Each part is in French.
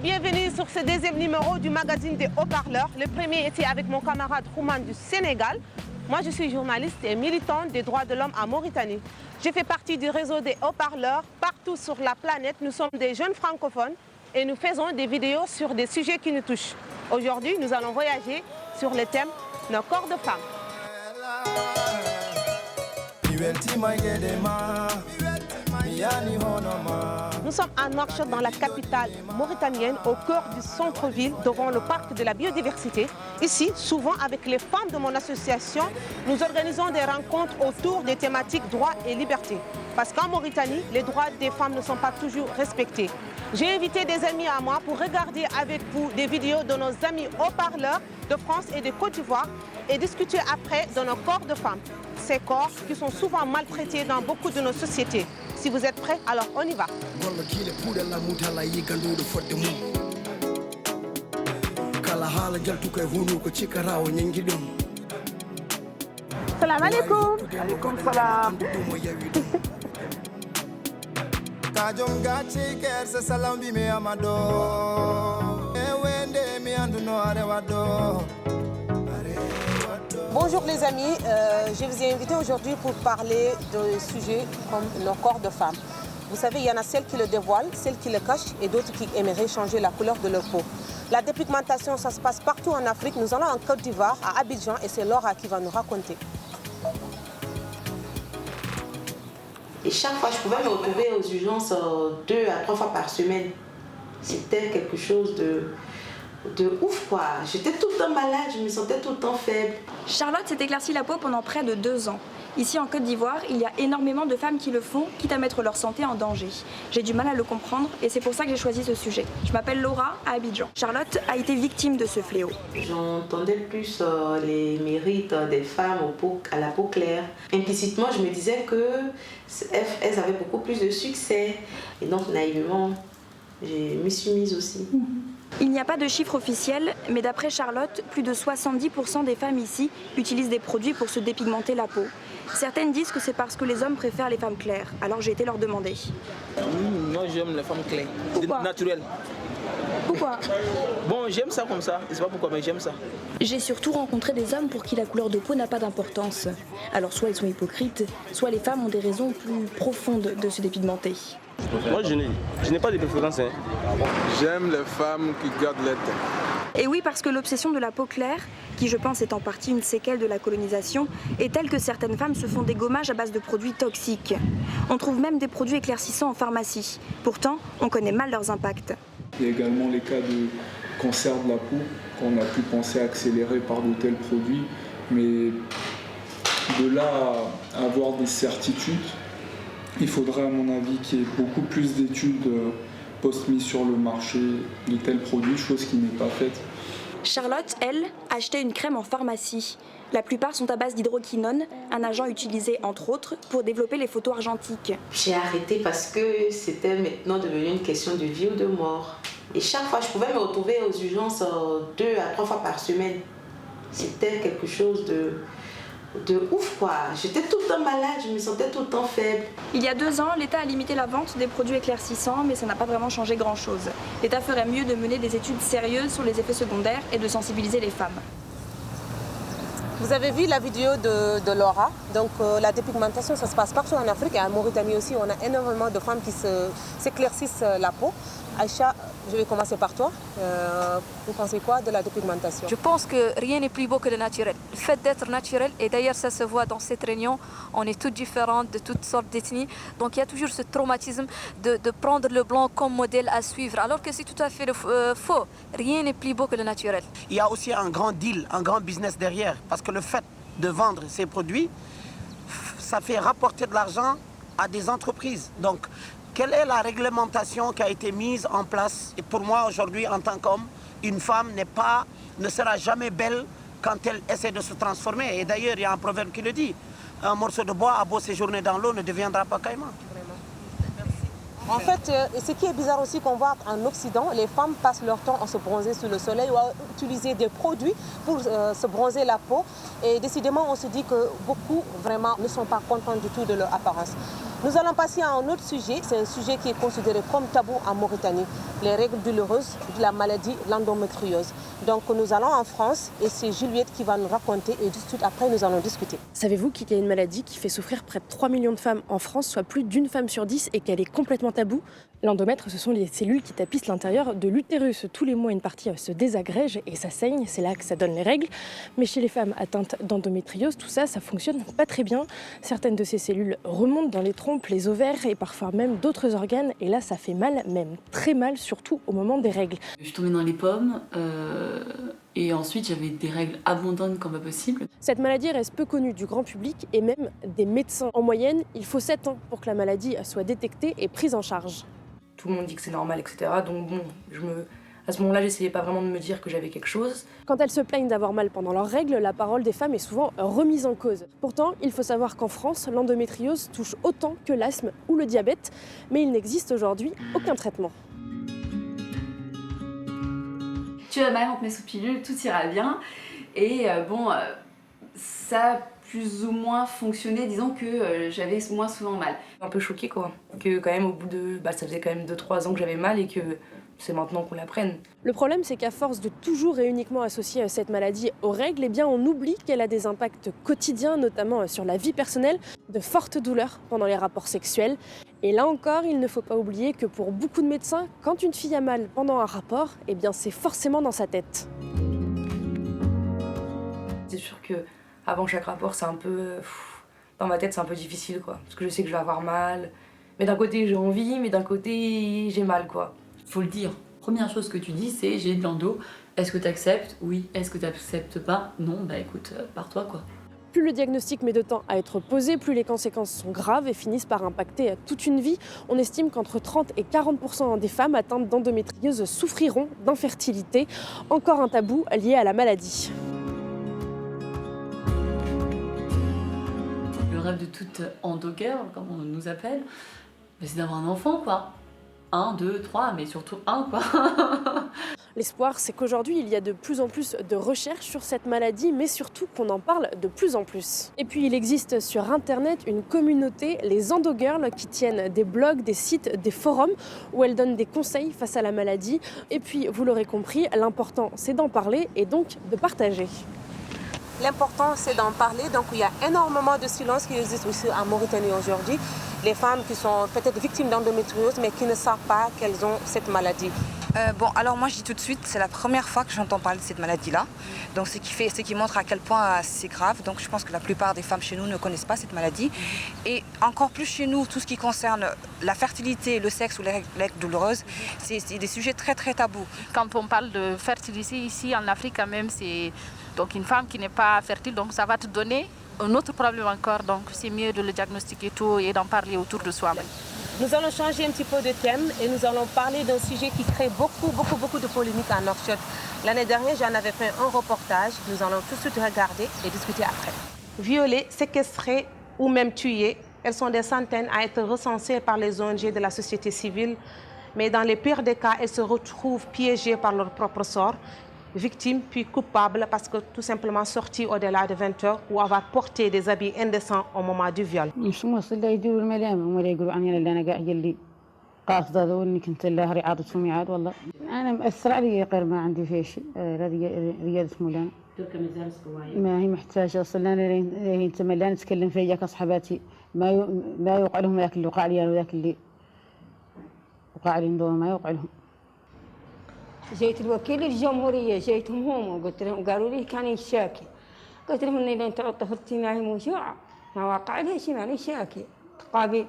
bienvenue sur ce deuxième numéro du magazine des haut-parleurs. Le premier était avec mon camarade Rouman du Sénégal. Moi, je suis journaliste et militante des droits de l'homme en Mauritanie. Je fais partie du réseau des haut-parleurs. Partout sur la planète, nous sommes des jeunes francophones et nous faisons des vidéos sur des sujets qui nous touchent. Aujourd'hui, nous allons voyager sur le thème « Nos corps de femmes ». Nous sommes à Nouakchott, dans la capitale mauritanienne, au cœur du centre-ville, devant le parc de la biodiversité. Ici, souvent avec les femmes de mon association, nous organisons des rencontres autour des thématiques droits et libertés. Parce qu'en Mauritanie, les droits des femmes ne sont pas toujours respectés. J'ai invité des amis à moi pour regarder avec vous des vidéos de nos amis haut-parleurs de France et de Côte d'Ivoire et discuter après de nos corps de femmes. Ces corps qui sont souvent maltraités dans beaucoup de nos sociétés. Si vous êtes prêts, alors on y va. Salam alaikum. Alaikum salam. Bonjour les amis, je vous ai invité aujourd'hui pour parler de sujets comme nos corps de femmes. Vous savez, il y en a celles qui le dévoilent, celles qui le cachent et d'autres qui aimeraient changer la couleur de leur peau. La dépigmentation, ça se passe partout en Afrique. Nous allons en Côte d'Ivoire, à Abidjan, et c'est Laura qui va nous raconter. Et chaque fois, je pouvais me retrouver aux urgences 2 à 3 fois par semaine. C'était quelque chose de ouf quoi. J'étais tout le temps malade, je me sentais tout le temps faible. Charlotte s'est éclairci la peau pendant près de 2 ans. Ici en Côte d'Ivoire, il y a énormément de femmes qui le font, quitte à mettre leur santé en danger. J'ai du mal à le comprendre et c'est pour ça que j'ai choisi ce sujet. Je m'appelle Laura, à Abidjan. Charlotte a été victime de ce fléau. J'entendais plus les mérites des femmes à la peau claire. Implicitement, je me disais qu'elles avaient beaucoup plus de succès. Et donc naïvement, je m'y suis mise aussi. Il n'y a pas de chiffre officiel, mais d'après Charlotte, plus de 70% des femmes ici utilisent des produits pour se dépigmenter la peau. Certaines disent que c'est parce que les hommes préfèrent les femmes claires, alors j'ai été leur demander. Moi j'aime les femmes claires, naturelles. Pourquoi? Bon, j'aime ça comme ça, je sais pas pourquoi, mais j'aime ça. J'ai surtout rencontré des hommes pour qui la couleur de peau n'a pas d'importance. Alors soit ils sont hypocrites, soit les femmes ont des raisons plus profondes de se dépigmenter. Moi je n'ai pas de préférence. J'aime les femmes qui gardent leur teint. Et oui, parce que l'obsession de la peau claire, qui je pense est en partie une séquelle de la colonisation, est telle que certaines femmes se font des gommages à base de produits toxiques. On trouve même des produits éclaircissants en pharmacie. Pourtant, on connaît mal leurs impacts. Il y a également les cas de cancer de la peau qu'on a pu penser accélérer par de tels produits. Mais de là à avoir des certitudes, il faudrait à mon avis qu'il y ait beaucoup plus d'études post-mises sur le marché de tels produits, chose qui n'est pas faite. Charlotte, elle, achetait une crème en pharmacie. La plupart sont à base d'hydroquinone, un agent utilisé entre autres pour développer les photos argentiques. J'ai arrêté parce que c'était maintenant devenu une question de vie ou de mort. Et chaque fois, je pouvais me retrouver aux urgences 2 à 3 fois par semaine. C'était quelque chose de ouf quoi. J'étais tout le temps malade, je me sentais tout le temps faible. Il y a 2 ans, l'État a limité la vente des produits éclaircissants, mais ça n'a pas vraiment changé grand-chose. L'État ferait mieux de mener des études sérieuses sur les effets secondaires et de sensibiliser les femmes. Vous avez vu la vidéo de Laura. Donc la dépigmentation, ça se passe partout en Afrique et en Mauritanie aussi. On a énormément de femmes qui s'éclaircissent la peau. Aïcha, je vais commencer par toi. Vous pensez quoi de la dépigmentation? Je pense que rien n'est plus beau que le naturel. Le fait d'être naturel, et d'ailleurs ça se voit dans cette réunion, on est toutes différentes de toutes sortes d'ethnies. Donc il y a toujours ce traumatisme de prendre le blanc comme modèle à suivre, alors que c'est tout à fait faux. Rien n'est plus beau que le naturel. Il y a aussi un grand deal, un grand business derrière, parce que le fait de vendre ces produits, ça fait rapporter de l'argent à des entreprises. Donc, quelle est la réglementation qui a été mise en place? Et pour moi, aujourd'hui, en tant qu'homme, une femme ne sera jamais belle quand elle essaie de se transformer. Et d'ailleurs, il y a un proverbe qui le dit. Un morceau de bois a beau séjourner dans l'eau ne deviendra pas caïman. En fait, ce qui est bizarre aussi qu'on voit en Occident, les femmes passent leur temps à se bronzer sous le soleil ou à utiliser des produits pour se bronzer la peau. Et décidément, on se dit que beaucoup vraiment ne sont pas contents du tout de leur apparence. Nous allons passer à un autre sujet. C'est un sujet qui est considéré comme tabou en Mauritanie. Les règles douloureuses de la maladie, l'endométriose. Donc nous allons en France et c'est Juliette qui va nous raconter et tout de suite après nous allons discuter. Savez-vous qu'il y a une maladie qui fait souffrir près de 3 millions de femmes en France, soit plus d'une femme sur 10 et qu'elle est complètement taboue? L'endomètre, ce sont les cellules qui tapissent l'intérieur de l'utérus. Tous les mois, une partie se désagrège et ça saigne, c'est là que ça donne les règles. Mais chez les femmes atteintes d'endométriose, tout ça, ça fonctionne pas très bien. Certaines de ces cellules remontent dans les trompes, les ovaires et parfois même d'autres organes. Et là, ça fait mal, même très mal, surtout au moment des règles. Je suis tombée dans les pommes et ensuite j'avais des règles abondantes comme pas possible. Cette maladie reste peu connue du grand public et même des médecins. En moyenne, il faut 7 ans pour que la maladie soit détectée et prise en charge. Tout le monde dit que c'est normal, etc. Donc bon, à ce moment-là, j'essayais pas vraiment de me dire que j'avais quelque chose. Quand elles se plaignent d'avoir mal pendant leurs règles, la parole des femmes est souvent remise en cause. Pourtant, il faut savoir qu'en France, l'endométriose touche autant que l'asthme ou le diabète, mais il n'existe aujourd'hui aucun traitement. Tu vas mal, on te met sous pilule, tout ira bien. Et ça a plus ou moins fonctionné, disons que j'avais moins souvent mal. Un peu choquée quoi, que quand même au bout de... ça faisait quand même 2-3 ans que j'avais mal et que c'est maintenant qu'on la prenne. Le problème, c'est qu'à force de toujours et uniquement associer cette maladie aux règles, eh bien, on oublie qu'elle a des impacts quotidiens, notamment sur la vie personnelle, de fortes douleurs pendant les rapports sexuels. Et là encore, il ne faut pas oublier que pour beaucoup de médecins, quand une fille a mal pendant un rapport, eh bien, c'est forcément dans sa tête. C'est sûr que avant chaque rapport, c'est un peu... dans ma tête, c'est un peu difficile, quoi. Parce que je sais que je vais avoir mal. Mais d'un côté, j'ai envie, mais d'un côté, j'ai mal, quoi. Faut le dire. Première chose que tu dis, c'est j'ai de l'endo. Est-ce que tu acceptes? Oui. Est-ce que tu n'acceptes pas? Non, bah écoute, pars-toi, quoi. Plus le diagnostic met de temps à être posé, plus les conséquences sont graves et finissent par impacter toute une vie. On estime qu'entre 30 et 40% des femmes atteintes d'endométriose souffriront d'infertilité. Encore un tabou lié à la maladie. Le rêve de toute endo-girl, comme on nous appelle, c'est d'avoir un enfant, quoi. 1, 2, 3, mais surtout 1, quoi. L'espoir, c'est qu'aujourd'hui, il y a de plus en plus de recherches sur cette maladie, mais surtout qu'on en parle de plus en plus. Et puis, il existe sur Internet une communauté, les Endo-Girls, qui tiennent des blogs, des sites, des forums, où elles donnent des conseils face à la maladie. Et puis, vous l'aurez compris, l'important, c'est d'en parler et donc de partager. L'important, c'est d'en parler. Donc, il y a énormément de silence qui existe aussi en Mauritanie aujourd'hui. Les femmes qui sont peut-être victimes d'endométriose, mais qui ne savent pas qu'elles ont cette maladie. Alors moi je dis tout de suite, c'est la première fois que j'entends parler de cette maladie-là. Donc ce qui montre à quel point c'est grave. Donc je pense que la plupart des femmes chez nous ne connaissent pas cette maladie. Et encore plus chez nous, tout ce qui concerne la fertilité, le sexe ou les règles douloureuses, c'est des sujets très très tabous. Quand on parle de fertilité ici en Afrique quand même, c'est donc une femme qui n'est pas fertile, donc ça va te donner un autre problème encore. Donc c'est mieux de le diagnostiquer tout et d'en parler autour de soi. Nous allons changer un petit peu de thème et nous allons parler d'un sujet qui crée beaucoup de polémiques à Nouakchott. L'année dernière, j'en avais fait un reportage. Nous allons tout de suite regarder et discuter après. Violées, séquestrées ou même tuées, elles sont des centaines à être recensées par les ONG de la société civile. Mais dans les pires des cas, elles se retrouvent piégées par leur propre sort, victimes puis coupables parce que tout simplement sorties au-delà de 20 heures ou avoir porté des habits indécents au moment du viol. قاصدة ذوني كنت لها رعاضة وميعاد والله أنا مأثر علي غير ما عندي فيه شيء رياضة مولانا ما هي محتاجة أصلا أنا هي تما لا نتكلم فيها كصحباتي ما يوقع لهم ذاك اللي وقع لي أنا وذاك اللي وقع لي ندور ما يوقع لهم. جيت الوكيل الجمهورية جيتهم هم وقلت لهم قالوا لي كان يشاكي قلت لهم إني لين تعطى فرتي معي موجوعة ما واقع لي شيء ماني شاكي قابل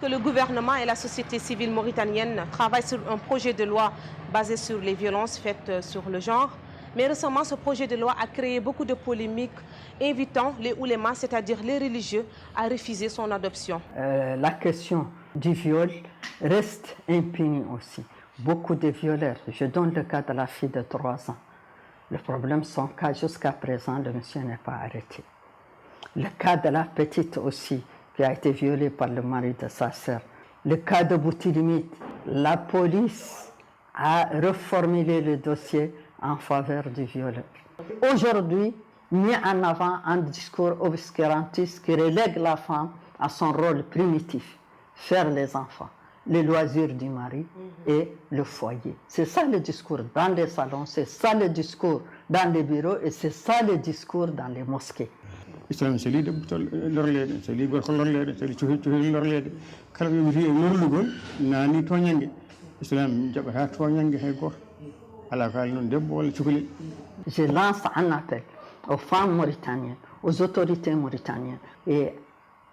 Que le gouvernement et la société civile mauritanienne travaillent sur un projet de loi basé sur les violences faites sur le genre. Mais récemment, ce projet de loi a créé beaucoup de polémiques, invitant les oulémas, c'est-à-dire les religieux, à refuser son adoption. La question du viol reste impunie aussi. Beaucoup de violeurs. Je donne le cas de la fille de 3 ans. Le problème, son cas, jusqu'à présent, le monsieur n'est pas arrêté. Le cas de la petite aussi, qui a été violée par le mari de sa sœur. Le cas de Boutilimite, la police a reformulé le dossier en faveur du violeur. Aujourd'hui, mis en avant un discours obscurantiste qui relègue la femme à son rôle primitif, faire les enfants, les loisirs du mari et le foyer. C'est ça le discours dans les salons, c'est ça le discours dans les bureaux et c'est ça le discours dans les mosquées. Islam so li debbo lorleede so li gorko lorleede so li cuhi lorleede kala ɓe witi e lorlugol naani toñange Islam jaɓata toñange hay goto ala ko haali noon debbo walla cukalel. Je lance un appel aux femmes mauritaniennes, aux autorités mauritaniennes et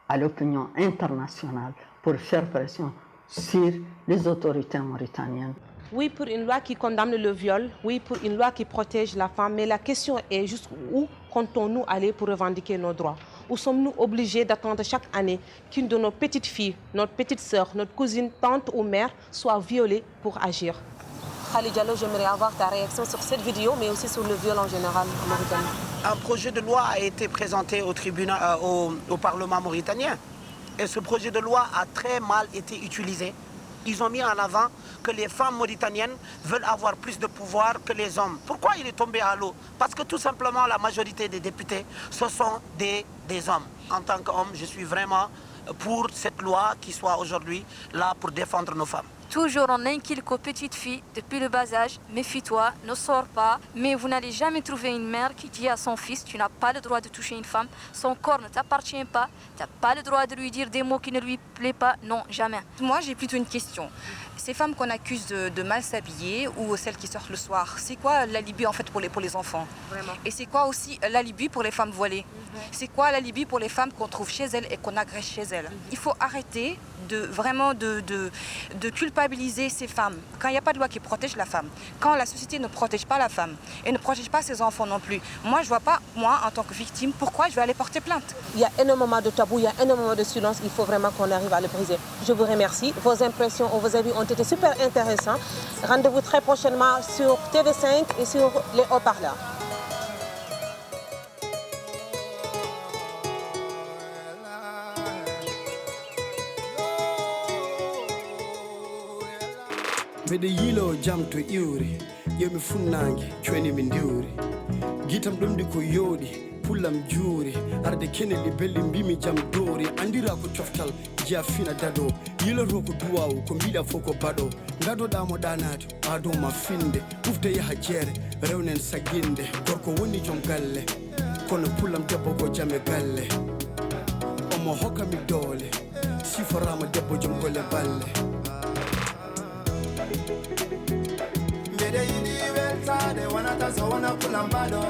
à l'opinion internationale pour faire pression sur les autorités mauritaniennes. Oui, pour une loi qui condamne le viol, oui, pour une loi qui protège la femme, mais la question est juste où comptons-nous aller pour revendiquer nos droits? Où sommes-nous obligés d'attendre chaque année qu'une de nos petites filles, notre petite sœur, notre cousine, tante ou mère soit violée pour agir? Khalid Diallo, j'aimerais avoir ta réaction sur cette vidéo, mais aussi sur le viol en général en Mauritanie. Un projet de loi a été présenté au Parlement mauritanien. Et ce projet de loi a très mal été utilisé. Ils ont mis en avant que les femmes mauritaniennes veulent avoir plus de pouvoir que les hommes. Pourquoi il est tombé à l'eau? Parce que tout simplement la majorité des députés, ce sont des hommes. En tant qu'homme, je suis vraiment pour cette loi qui soit aujourd'hui là pour défendre nos femmes. Toujours on inculque aux petites filles depuis le bas âge, méfie-toi, ne sors pas. Mais vous n'allez jamais trouver une mère qui dit à son fils, tu n'as pas le droit de toucher une femme, son corps ne t'appartient pas, tu n'as pas le droit de lui dire des mots qui ne lui plaisent pas, non, jamais. Moi j'ai plutôt une question. Ces femmes qu'on accuse de mal s'habiller ou celles qui sortent le soir, c'est quoi l'alibi en fait pour les enfants? Vraiment. Et c'est quoi aussi l'alibi pour les femmes voilées? C'est quoi l'alibi pour les femmes qu'on trouve chez elles et qu'on agresse chez elles? Il faut arrêter de culpabiliser ces femmes. Quand il n'y a pas de loi qui protège la femme, quand la société ne protège pas la femme et ne protège pas ses enfants non plus, moi je ne vois pas, moi en tant que victime, pourquoi je vais aller porter plainte? Il y a énormément de tabous, il y a énormément de silence, il faut vraiment qu'on arrive à le briser. Je vous remercie, vos impressions, vos avis ont été super intéressants. Rendez-vous très prochainement sur TV5 et sur les haut-parleurs. Mbeɗe yilo jam to iwri yomi funnangue coyni mi ndiwri guitam ɗomɗi ko yooɗi pullam juuri arde kenelɗi belɗi mbimi jam doori andira ko coftal jiya fina dado yiloto ko duwawu ko mbiɗa fof ko baɗo gadoɗamo ɗanade adoma finde ɓufde yaaha jeere rewnen saguinde gorko woni joom galle kono pullam debbo ko jaam e galle omo hokkami doole siforama debbo joom golle balle Mede yidi weltade wana tazo wana kulambado